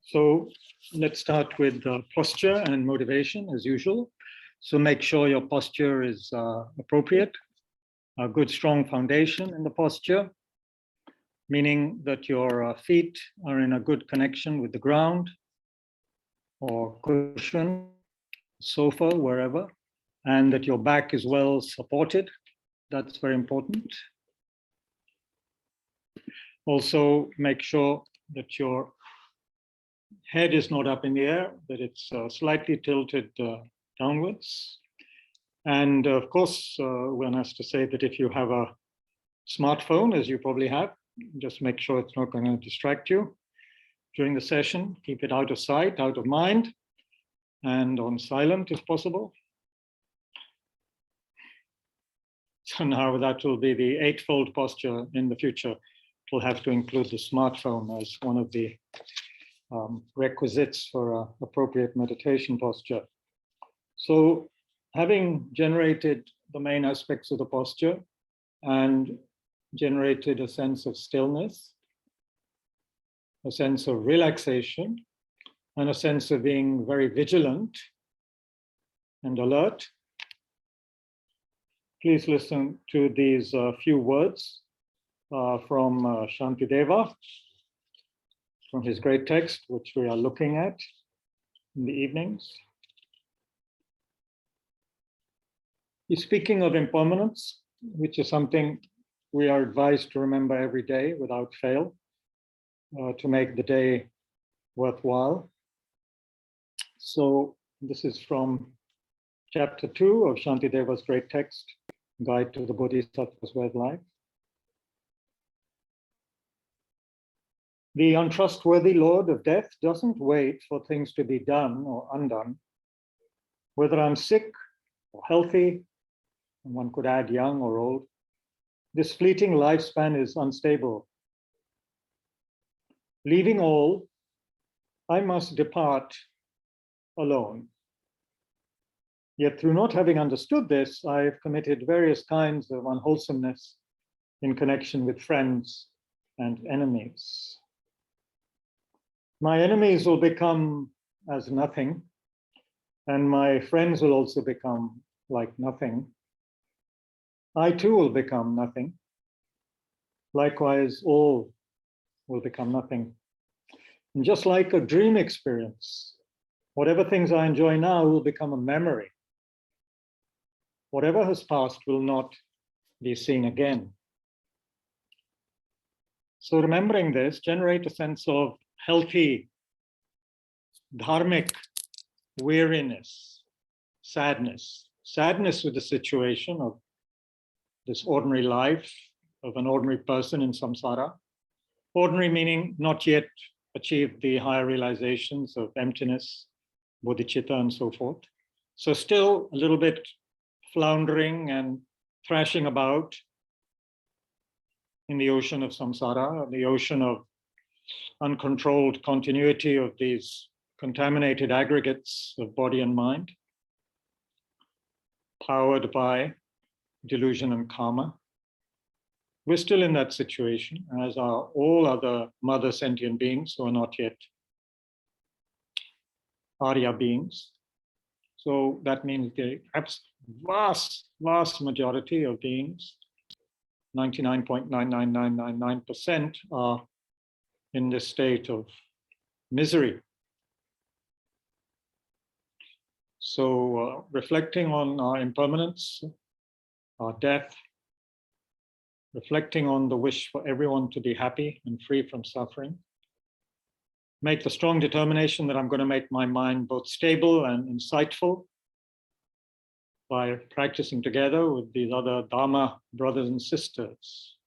So let's start with posture and motivation as usual. So make sure your posture is appropriate, a good strong foundation in the posture, meaning that your feet are in a good connection with the ground or cushion, sofa, wherever, and that your back is well supported. That's very important. Also, make sure that your head is not up in the air, that it's slightly tilted downwards. And of course, one has to say that if you have a smartphone, as you probably have, just make sure it's not going to distract you during the session. Keep it out of sight, out of mind, and on silent if possible. So now that will be the eightfold posture in the future. It will have to include the smartphone as one of the requisites for appropriate meditation posture. So having generated the main aspects of the posture and generated a sense of stillness, a sense of relaxation, and a sense of being very vigilant and alert, please listen to these few words from Shantideva, from his great text, which we are looking at in the evenings. He's speaking of impermanence, which is something we are advised to remember every day without fail, to make the day worthwhile. So this is from chapter 2 of Shantideva's great text, Guide to the Bodhisattva's Way of Life. The untrustworthy Lord of Death doesn't wait for things to be done or undone. Whether I'm sick or healthy, and one could add young or old, this fleeting lifespan is unstable. Leaving all, I must depart alone. Yet through not having understood this, I have committed various kinds of unwholesomeness in connection with friends and enemies. My enemies will become as nothing, and my friends will also become like nothing. I too will become nothing. Likewise, all will become nothing. And just like a dream experience, whatever things I enjoy now will become a memory. Whatever has passed will not be seen again. So remembering this, generate a sense of healthy, dharmic weariness, sadness with the situation of this ordinary life of an ordinary person in samsara. Ordinary meaning not yet achieved the higher realizations of emptiness, bodhicitta, and so forth. So still a little bit floundering and thrashing about in the ocean of samsara, the ocean of uncontrolled continuity of these contaminated aggregates of body and mind, powered by delusion and karma. We're still in that situation, as are all other mother sentient beings who are not yet Arya beings. So that means the vast majority of beings, 99.99999%, are in this state of misery. So reflecting on our impermanence, our death, reflecting on the wish for everyone to be happy and free from suffering, make the strong determination that I'm going to make my mind both stable and insightful by practicing together with these other Dharma brothers and sisters.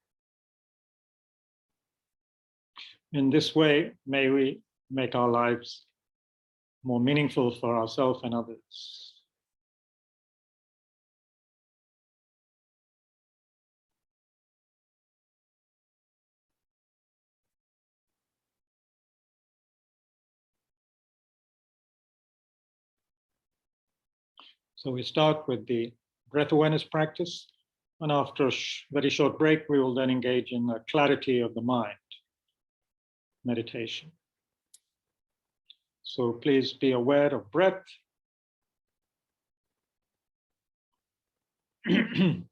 In this way, may we make our lives more meaningful for ourselves and others. So we start with the breath awareness practice, and after a very short break, we will then engage in the clarity of the mind meditation. So please be aware of breath. The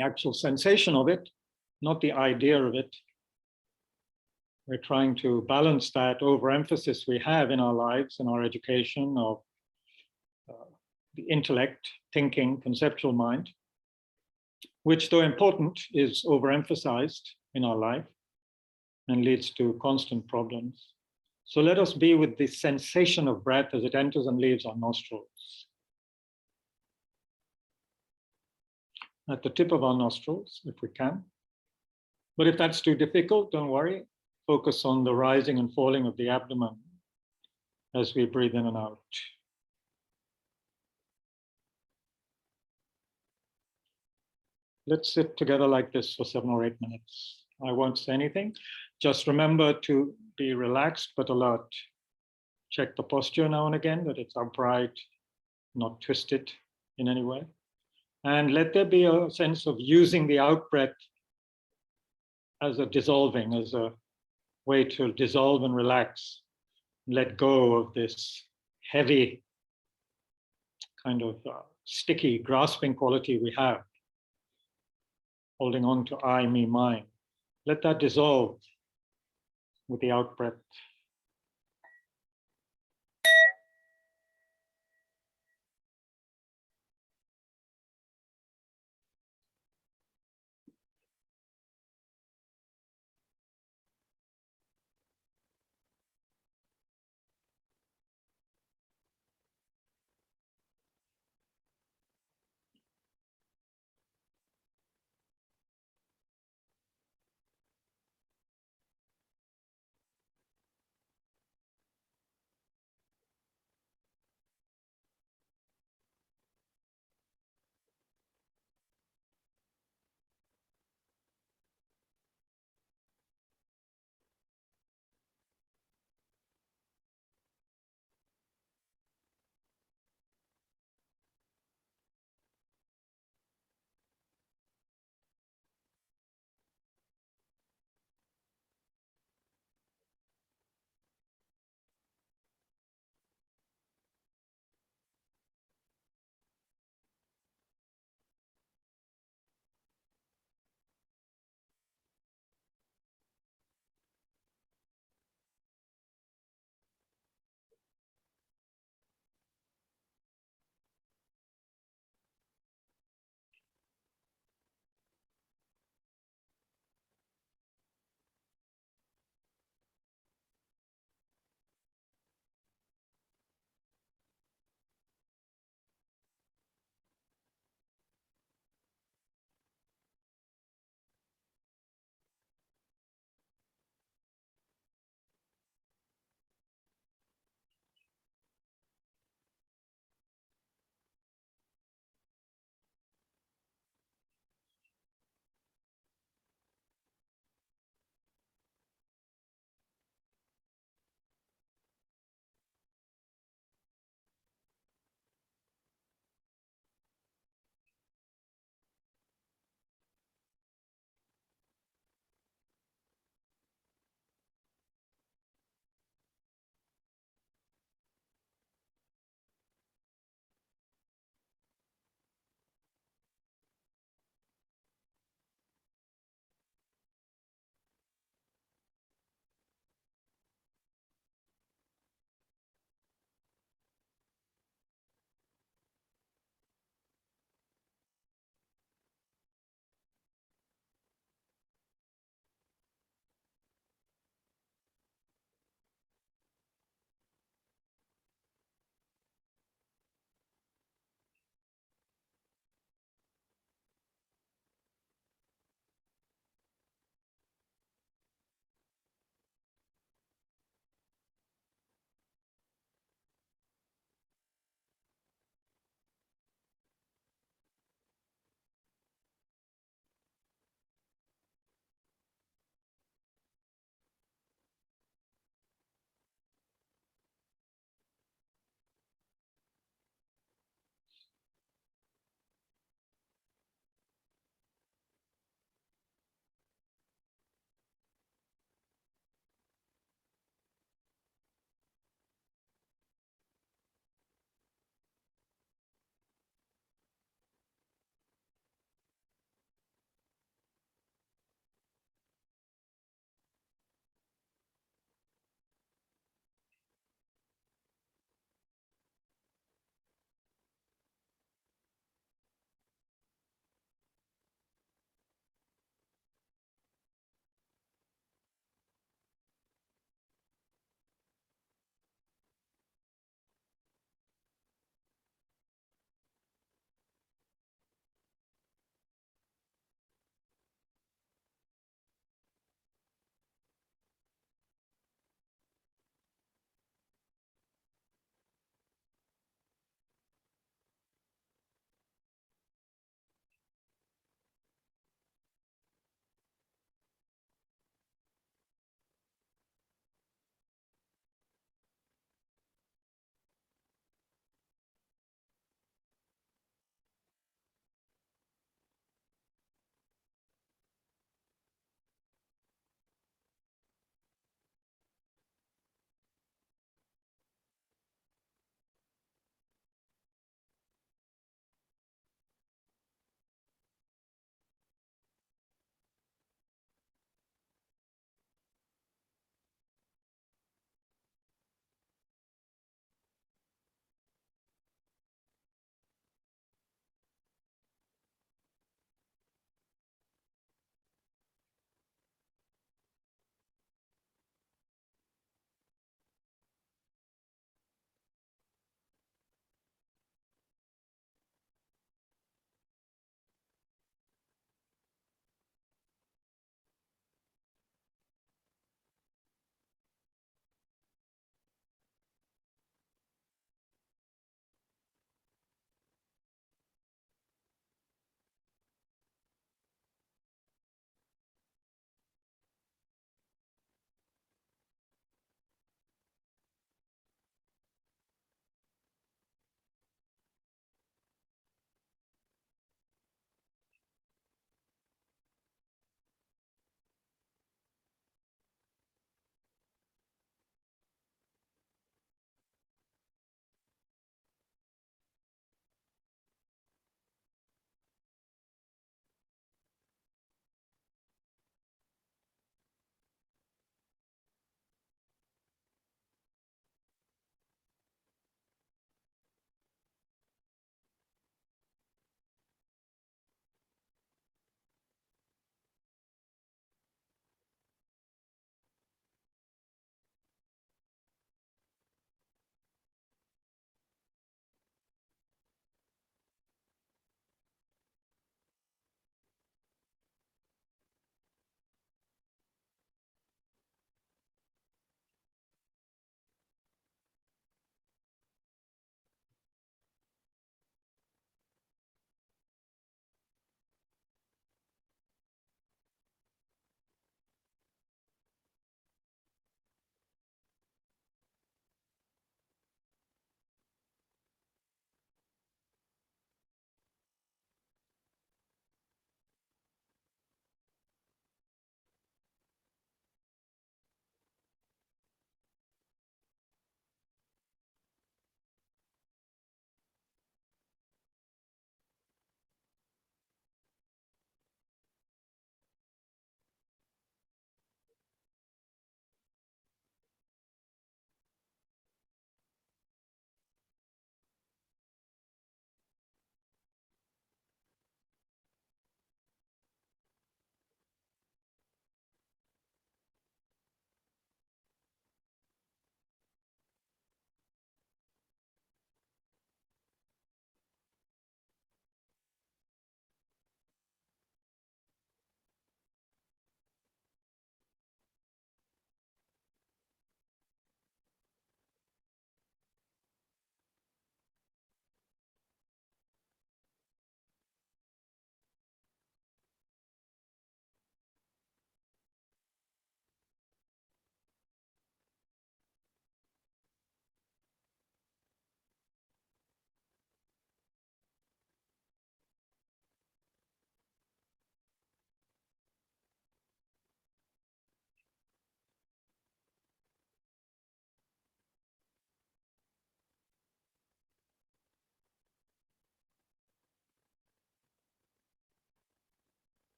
actual sensation of it, not the idea of it. We're trying to balance that overemphasis we have in our lives, in our education of the intellect, thinking, conceptual mind, which, though important, is overemphasized in our life and leads to constant problems. So let us be with the sensation of breath as it enters and leaves our nostrils. At the tip of our nostrils, if we can. But if that's too difficult, don't worry. Focus on the rising and falling of the abdomen as we breathe in and out. Let's sit together like this for 7 or 8 minutes. I won't say anything. Just remember to be relaxed but alert. Check the posture now and again, that it's upright, not twisted in any way. And let there be a sense of using the out breath as a dissolving, as a way to dissolve and relax, let go of this heavy, kind of sticky, grasping quality we have, holding on to I, me, mine. Let that dissolve with the out breath.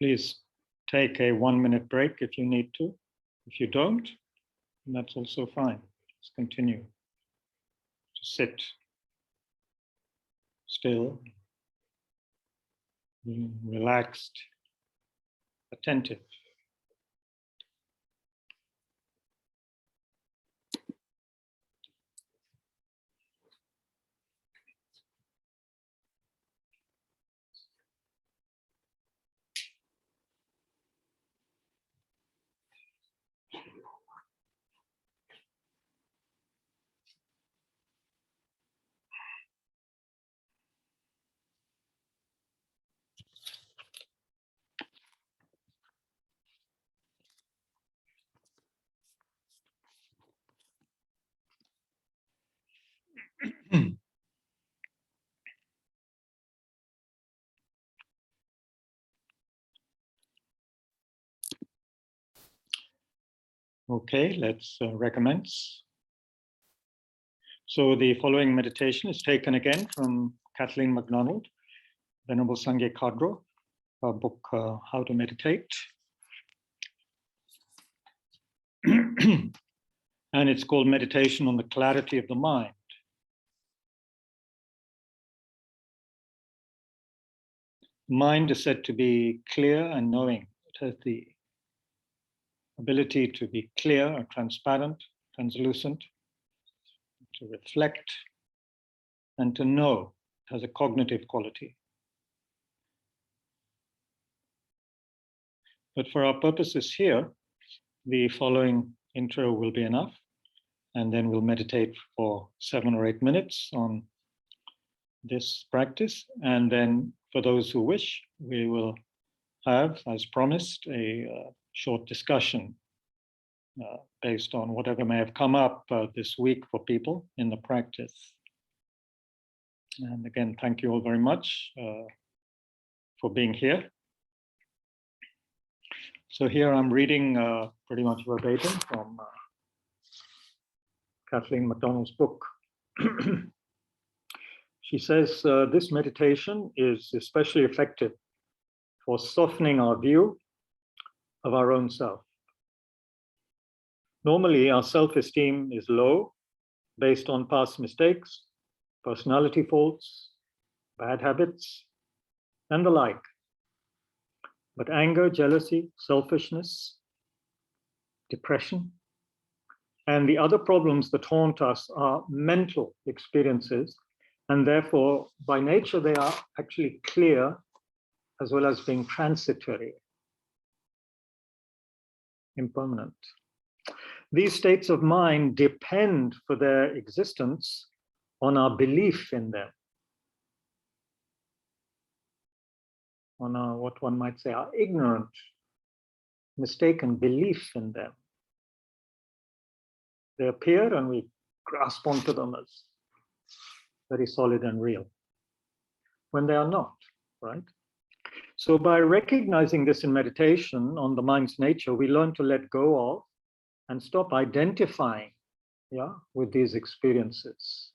Please take a 1-minute break if you need to. If you don't, that's also fine. Let's continue to sit still, relaxed, attentive. Okay, let's recommence. So the following meditation is taken again from Kathleen MacDonald, Venerable Sangye Kadro, her book, How to Meditate. And it's called Meditation on the Clarity of the Mind. Mind is said to be clear and knowing. It has the ability to be clear or transparent, translucent, to reflect, and to know. It has a cognitive quality. But for our purposes here, the following intro will be enough, and then we'll meditate for 7 or 8 minutes on this practice. And then for those who wish, we will have, as promised, a short discussion based on whatever may have come up this week for people in the practice. And again, thank you all very much for being here. So here I'm reading pretty much verbatim from Kathleen MacDonald's book. She says, this meditation is especially effective for softening our view of our own self. Normally, our self-esteem is low based on past mistakes, personality faults, bad habits, and the like. But anger, jealousy, selfishness, depression, and the other problems that haunt us are mental experiences, and therefore, by nature, they are actually clear as well as being transitory, impermanent. These states of mind depend for their existence on our belief in them, on our, what one might say, our ignorant, mistaken belief in them. They appear and we grasp onto them as very solid and real, when they are not, right? So by recognizing this in meditation on the mind's nature, we learn to let go of and stop identifying, with these experiences.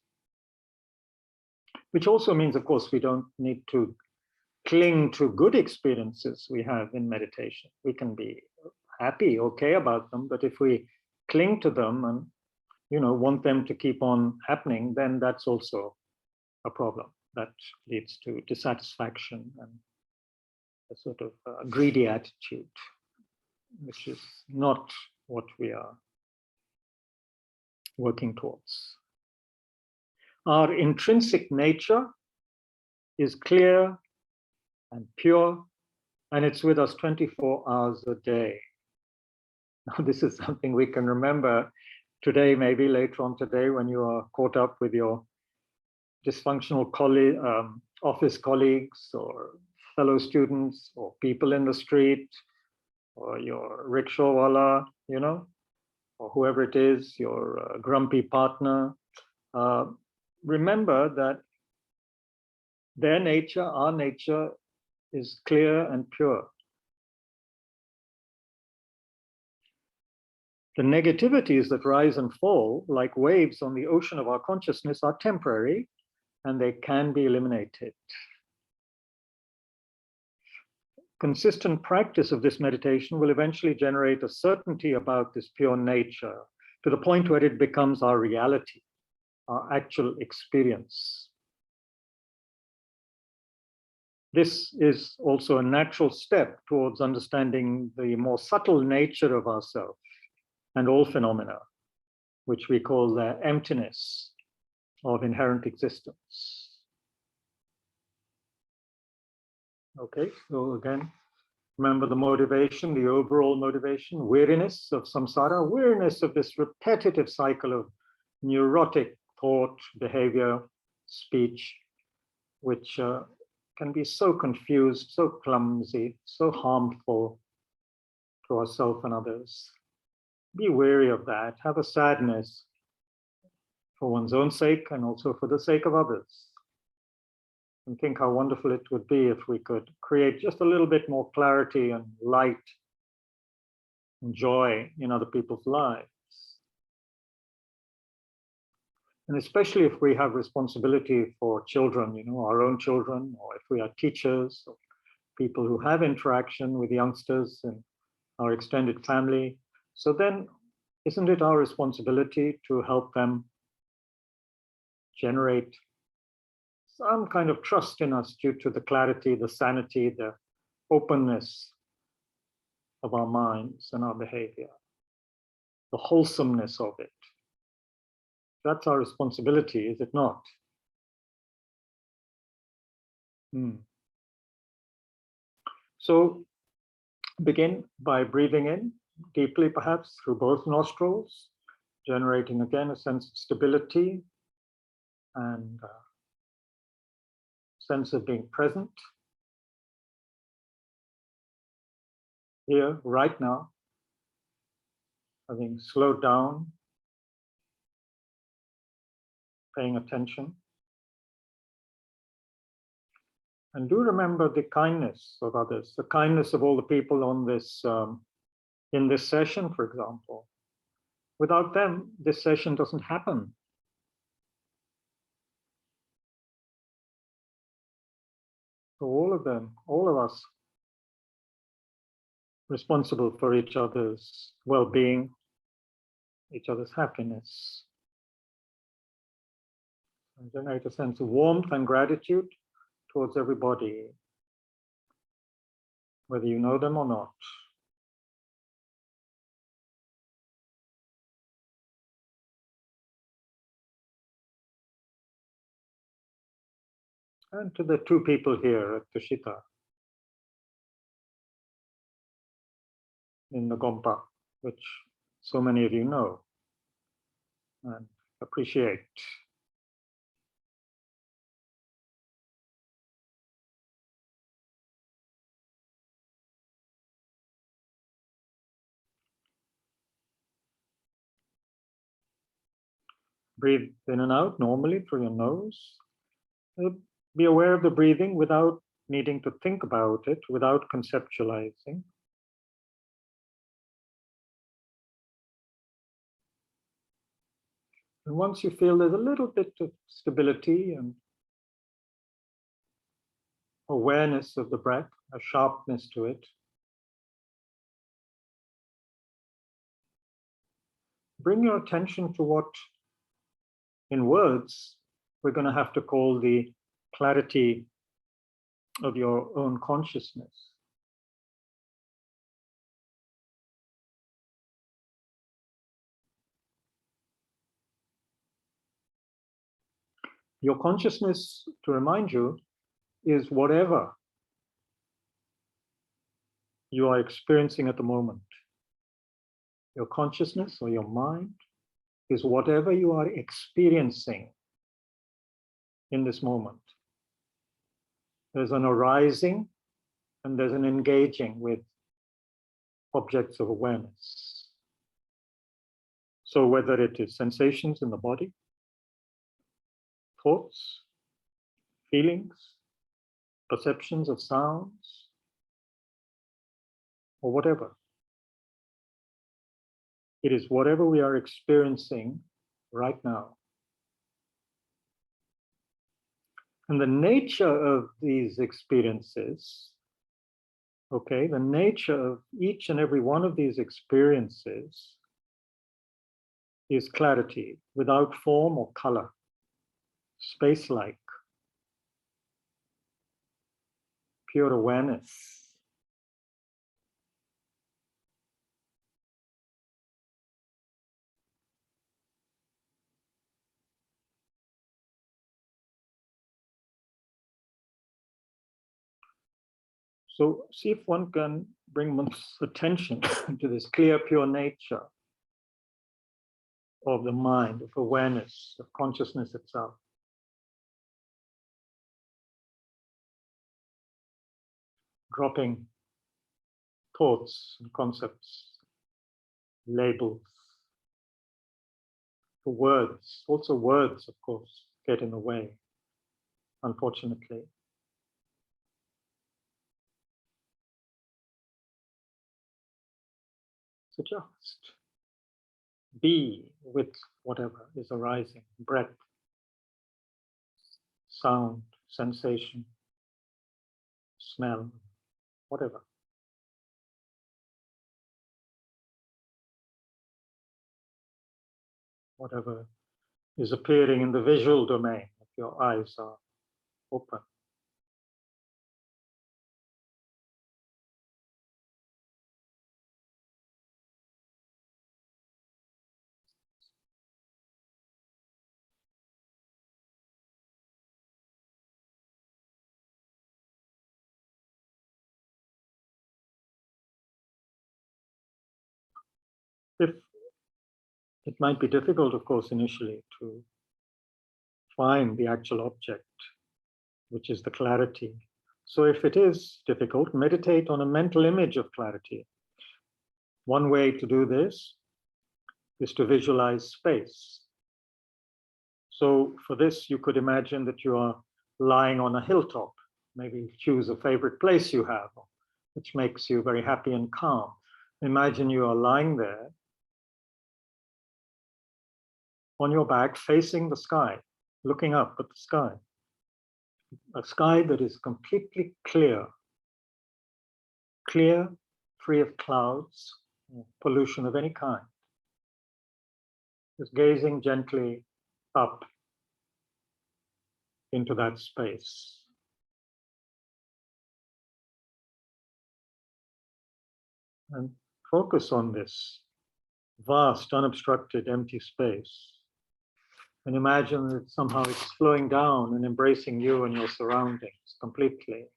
Which also means, of course, we don't need to cling to good experiences we have in meditation. We can be happy, okay about them, but if we cling to them and want them to keep on happening, then that's also a problem. That leads to dissatisfaction and a sort of greedy attitude, which is not what we are working towards. Our intrinsic nature is clear and pure, and it's with us 24 hours a day. Now, this is something we can remember today, maybe later on today, when you are caught up with your dysfunctional office colleagues or fellow students or people in the street or your rickshawwala, or whoever it is, your grumpy partner. Remember that their nature, our nature, is clear and pure. The negativities that rise and fall, like waves on the ocean of our consciousness, are temporary and they can be eliminated. consistent practice of this meditation will eventually generate a certainty about this pure nature to the point where it becomes our reality, our actual experience. This is also a natural step towards understanding the more subtle nature of ourselves and all phenomena, which we call the emptiness of inherent existence. Okay, so again, remember the motivation, the overall motivation, weariness of samsara, weariness of this repetitive cycle of neurotic thought, behavior, speech, which can be so confused, so clumsy, so harmful to ourselves and others. Be wary of that. Have a sadness for one's own sake and also for the sake of others. And think how wonderful it would be if we could create just a little bit more clarity and light and joy in other people's lives. And especially if we have responsibility for children, our own children, or if we are teachers, or people who have interaction with youngsters in our extended family. So then, isn't it our responsibility to help them generate some kind of trust in us due to the clarity, the sanity, the openness of our minds and our behavior, the wholesomeness of it? That's our responsibility, is it not? So begin by breathing in deeply, perhaps through both nostrils, generating again a sense of stability and sense of being present here, right now, having slowed down, paying attention. And do remember the kindness of others, the kindness of all the people on this, in this session, for example. Without them, this session doesn't happen. So all of them, all of us, responsible for each other's well-being, each other's happiness. And generate a sense of warmth and gratitude towards everybody, whether you know them or not. And to the two people here at Tushita, in the Gompa, which so many of you know and appreciate. Breathe in and out normally through your nose. Be aware of the breathing without needing to think about it, without conceptualizing. And once you feel there's a little bit of stability and awareness of the breath, a sharpness to it, bring your attention to what, in words, we're going to have to call the clarity of your own consciousness. Your consciousness, to remind you, is whatever you are experiencing at the moment. Your consciousness or your mind is whatever you are experiencing in this moment. There's an arising and there's an engaging with objects of awareness. So whether it is sensations in the body, thoughts, feelings, perceptions of sounds, or whatever. It is whatever we are experiencing right now. And the nature of these experiences Okay, the nature of each and every one of these experiences is clarity without form or color, space-like, pure awareness. So see if one can bring one's attention to this clear, pure nature of the mind, of awareness, of consciousness itself. Dropping thoughts and concepts, labels, the words, also words, of course, get in the way, unfortunately. So just be with whatever is arising, breath, sound, sensation, smell, whatever. Whatever is appearing in the visual domain if your eyes are open. If it might be difficult, of course, initially to find the actual object, which is the clarity. So if it is difficult, meditate on a mental image of clarity. One way to do this is to visualize space. So for this, you could imagine that you are lying on a hilltop. Maybe choose a favorite place you have, which makes you very happy and calm. Imagine you are lying there on your back, facing the sky, looking up at the sky. A sky that is completely clear, free of clouds, pollution of any kind. Just gazing gently up into that space. And focus on this vast, unobstructed, empty space. And imagine that somehow it's flowing down and embracing you and your surroundings completely.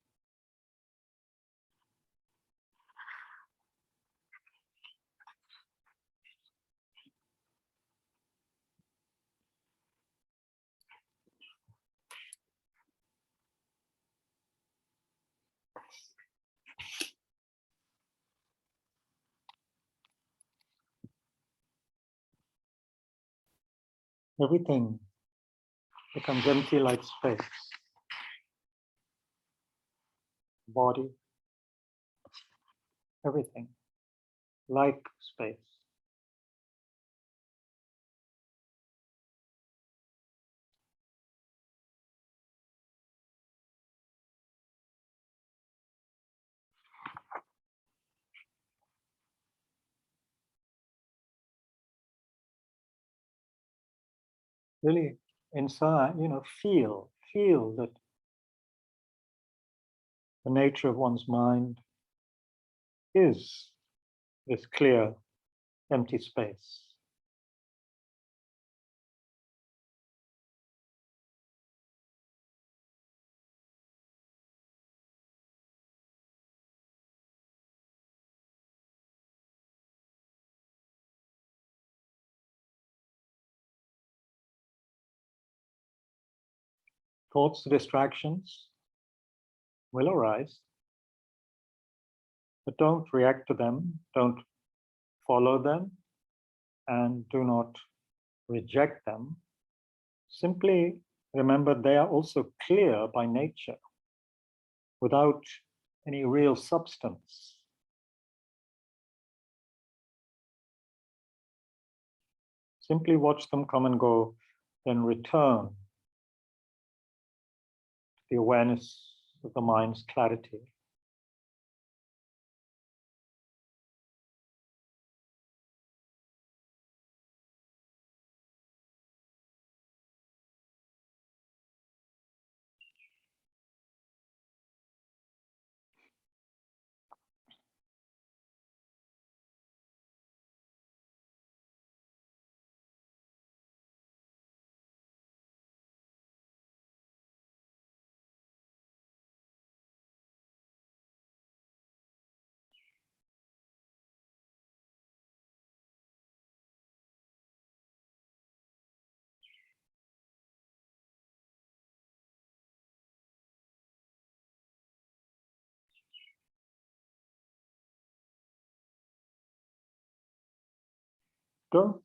Everything becomes empty like space. Body, everything like space. Really inside, feel that the nature of one's mind is this clear, empty space. Thoughts, distractions will arise, but don't react to them, don't follow them, and do not reject them. Simply remember they are also clear by nature, without any real substance. Simply watch them come and go, then return to the awareness of the mind's clarity. Don't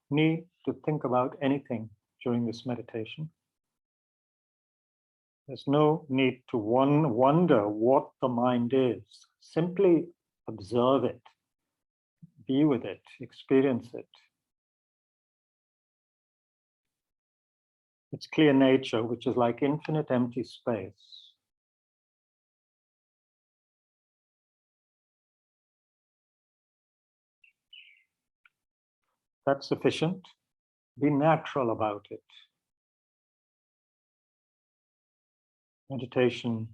need to think about anything during this meditation. There's no need to wonder what the mind is. Simply observe it, be with it, experience it. Its clear nature, which is like infinite empty space. That's sufficient. Be natural about it. Meditation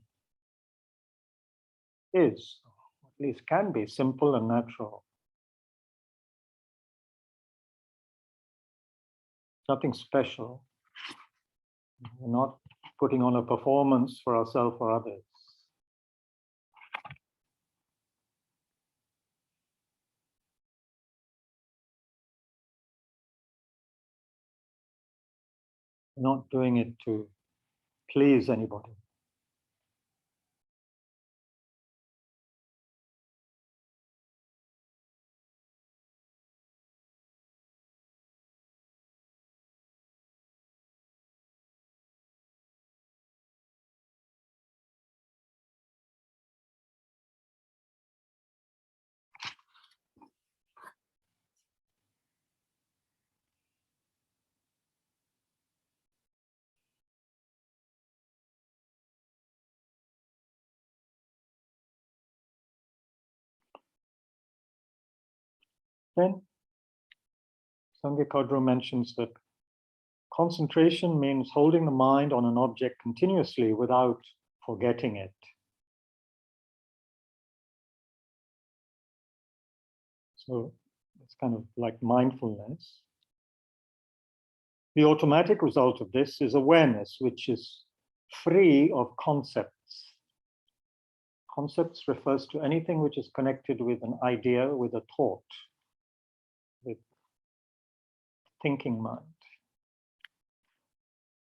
is, or at least can be, simple and natural. Nothing special. We're not putting on a performance for ourselves or others. We're not doing it to please anybody. Then Sangye Kadru mentions that concentration means holding the mind on an object continuously without forgetting it. So it's kind of like mindfulness. The automatic result of this is awareness, which is free of concepts. Concepts refers to anything which is connected with an idea, with a thought, with thinking mind.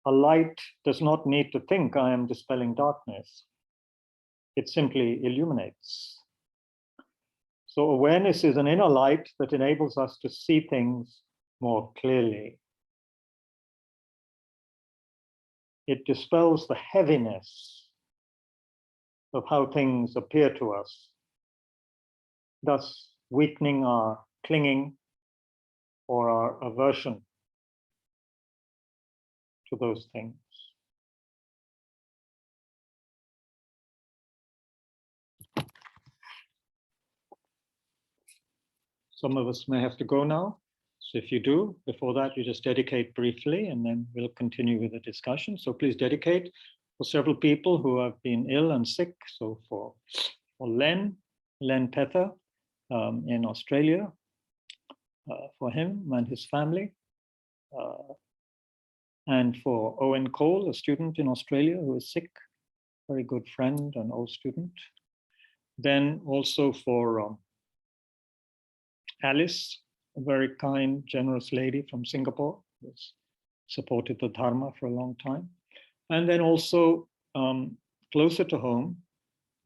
A light does not need to think, I am dispelling darkness. It simply illuminates. So awareness is an inner light that enables us to see things more clearly. It dispels the heaviness of how things appear to us, thus weakening our clinging or our aversion to those things. Some of us may have to go now. So if you do, before that, you just dedicate briefly and then we'll continue with the discussion. So please dedicate for several people who have been ill and sick. So for Len Pether in Australia, for him and his family, and for Owen Cole, a student in Australia who is sick, very good friend and old student. Then also for Alice, a very kind, generous lady from Singapore, who's supported the Dharma for a long time. And then also closer to home,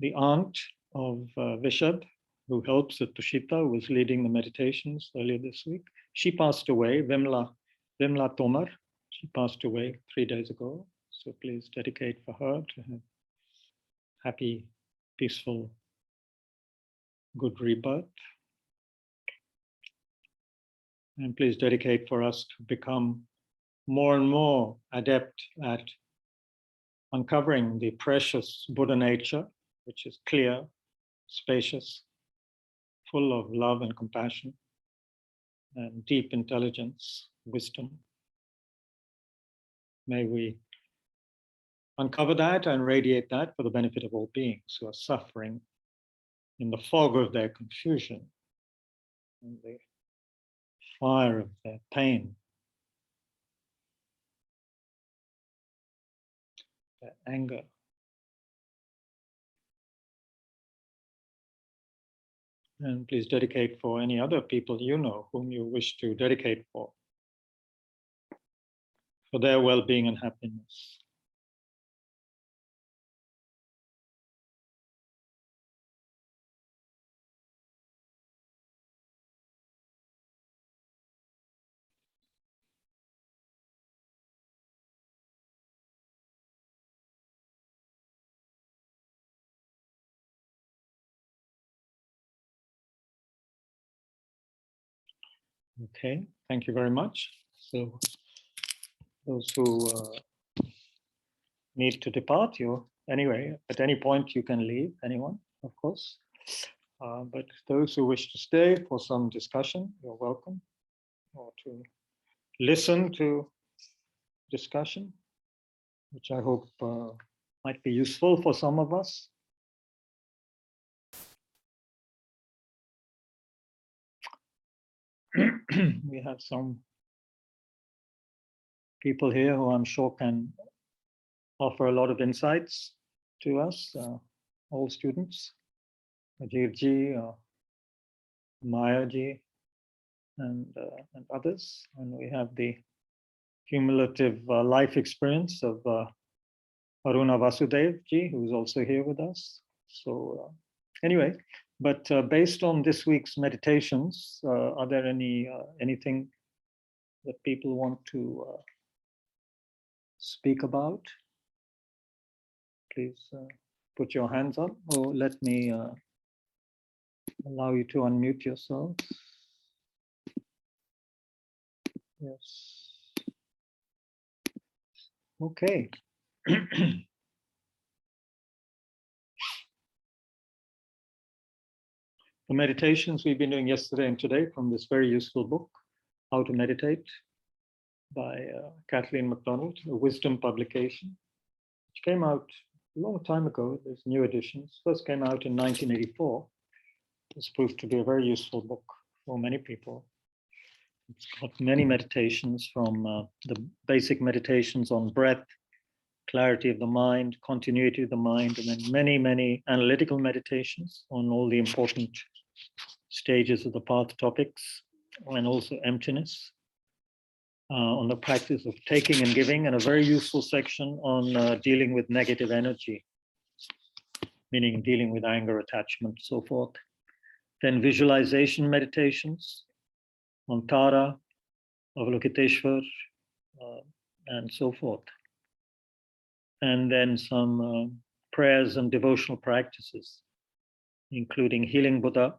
the aunt of Vishad, who helps at Tushita, who was leading the meditations earlier this week. She passed away, Vimla Tomar. She passed away 3 days ago. So please dedicate for her to have happy, peaceful, good rebirth. And please dedicate for us to become more and more adept at uncovering the precious Buddha nature, which is clear, spacious, full of love and compassion, and deep intelligence, wisdom. May we uncover that and radiate that for the benefit of all beings who are suffering in the fog of their confusion, in the fire of their pain, their anger. And please dedicate for any other people you know whom you wish to dedicate for their well-being and happiness. Okay, thank you very much. So those who need to depart, you anyway, at any point you can leave, anyone, of course. But those who wish to stay for some discussion, you're welcome, or to listen to discussion, which I hope might be useful for some of us. We have some people here who I'm sure can offer a lot of insights to us, all students, Ajivji, Mayaji, and others. And we have the cumulative life experience of Aruna Vasudevji, who's also here with us. So anyway, but based on this week's meditations, are there anything that people want to speak about? Please put your hands up, or let me allow you to unmute yourselves. Yes. Okay. The meditations we've been doing yesterday and today from this very useful book, How to Meditate, by Kathleen MacDonald, a wisdom publication, which came out a long time ago. There's new editions. First came out in 1984. It's proved to be a very useful book for many people. It's got many meditations from the basic meditations on breath, clarity of the mind, continuity of the mind, and then many, many analytical meditations on all the important stages of the path topics, and also emptiness, on the practice of taking and giving, and a very useful section on dealing with negative energy, meaning dealing with anger, attachment, so forth. Then visualization meditations on Tara, Avalokiteshvar, and so forth. And then some prayers and devotional practices, including Healing Buddha,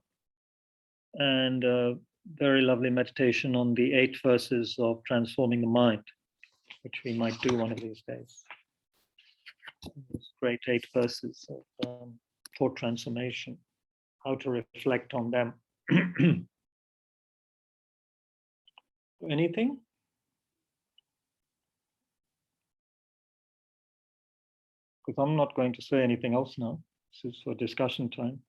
and a very lovely meditation on the 8 verses of Transforming the Mind, which we might do one of these days. These great 8 verses of thought transformation, how to reflect on them. Anything? Because I'm not going to say anything else now. This is for discussion time.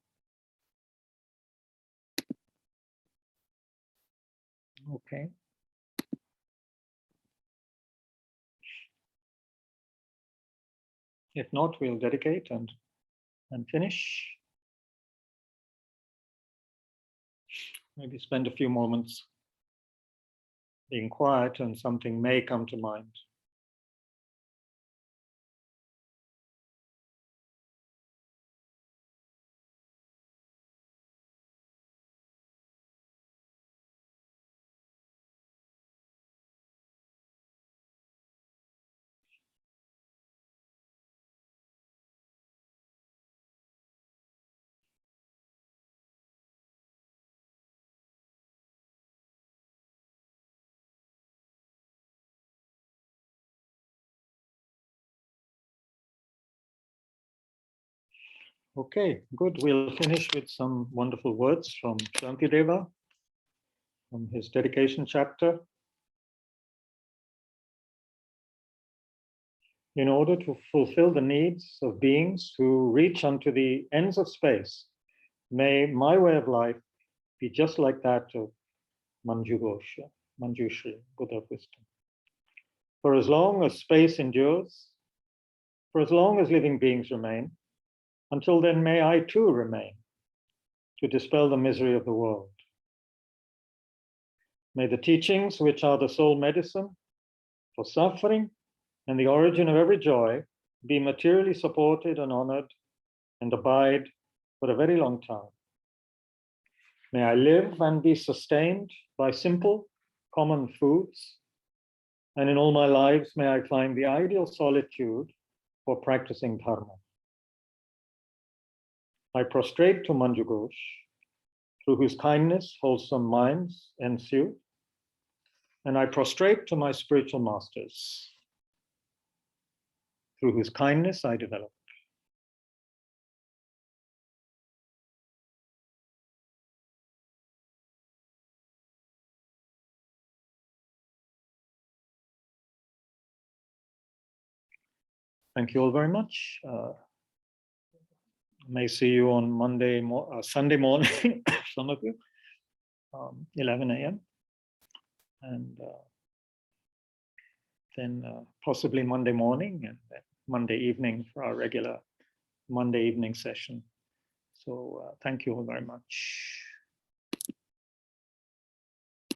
Okay. If not, we'll dedicate and finish. Maybe spend a few moments being quiet, and something may come to mind. Okay, good. We'll finish with some wonderful words from Shantideva, from his dedication chapter. In order to fulfill the needs of beings who reach unto the ends of space, may my way of life be just like that of Manjushri, Buddha of wisdom. For as long as space endures, for as long as living beings remain, until then may I too remain to dispel the misery of the world. May the teachings, which are the sole medicine for suffering and the origin of every joy, be materially supported and honored and abide for a very long time. May I live and be sustained by simple, common foods, and in all my lives may I find the ideal solitude for practicing dharma. I prostrate to Manju Ghosh, through whose kindness wholesome minds ensue, And I prostrate to my spiritual masters, through whose kindness I develop. Thank you all very much. May see you on Sunday morning, some of you, 11 a.m. And then possibly Monday morning, and then Monday evening for our regular Monday evening session. So thank you all very much.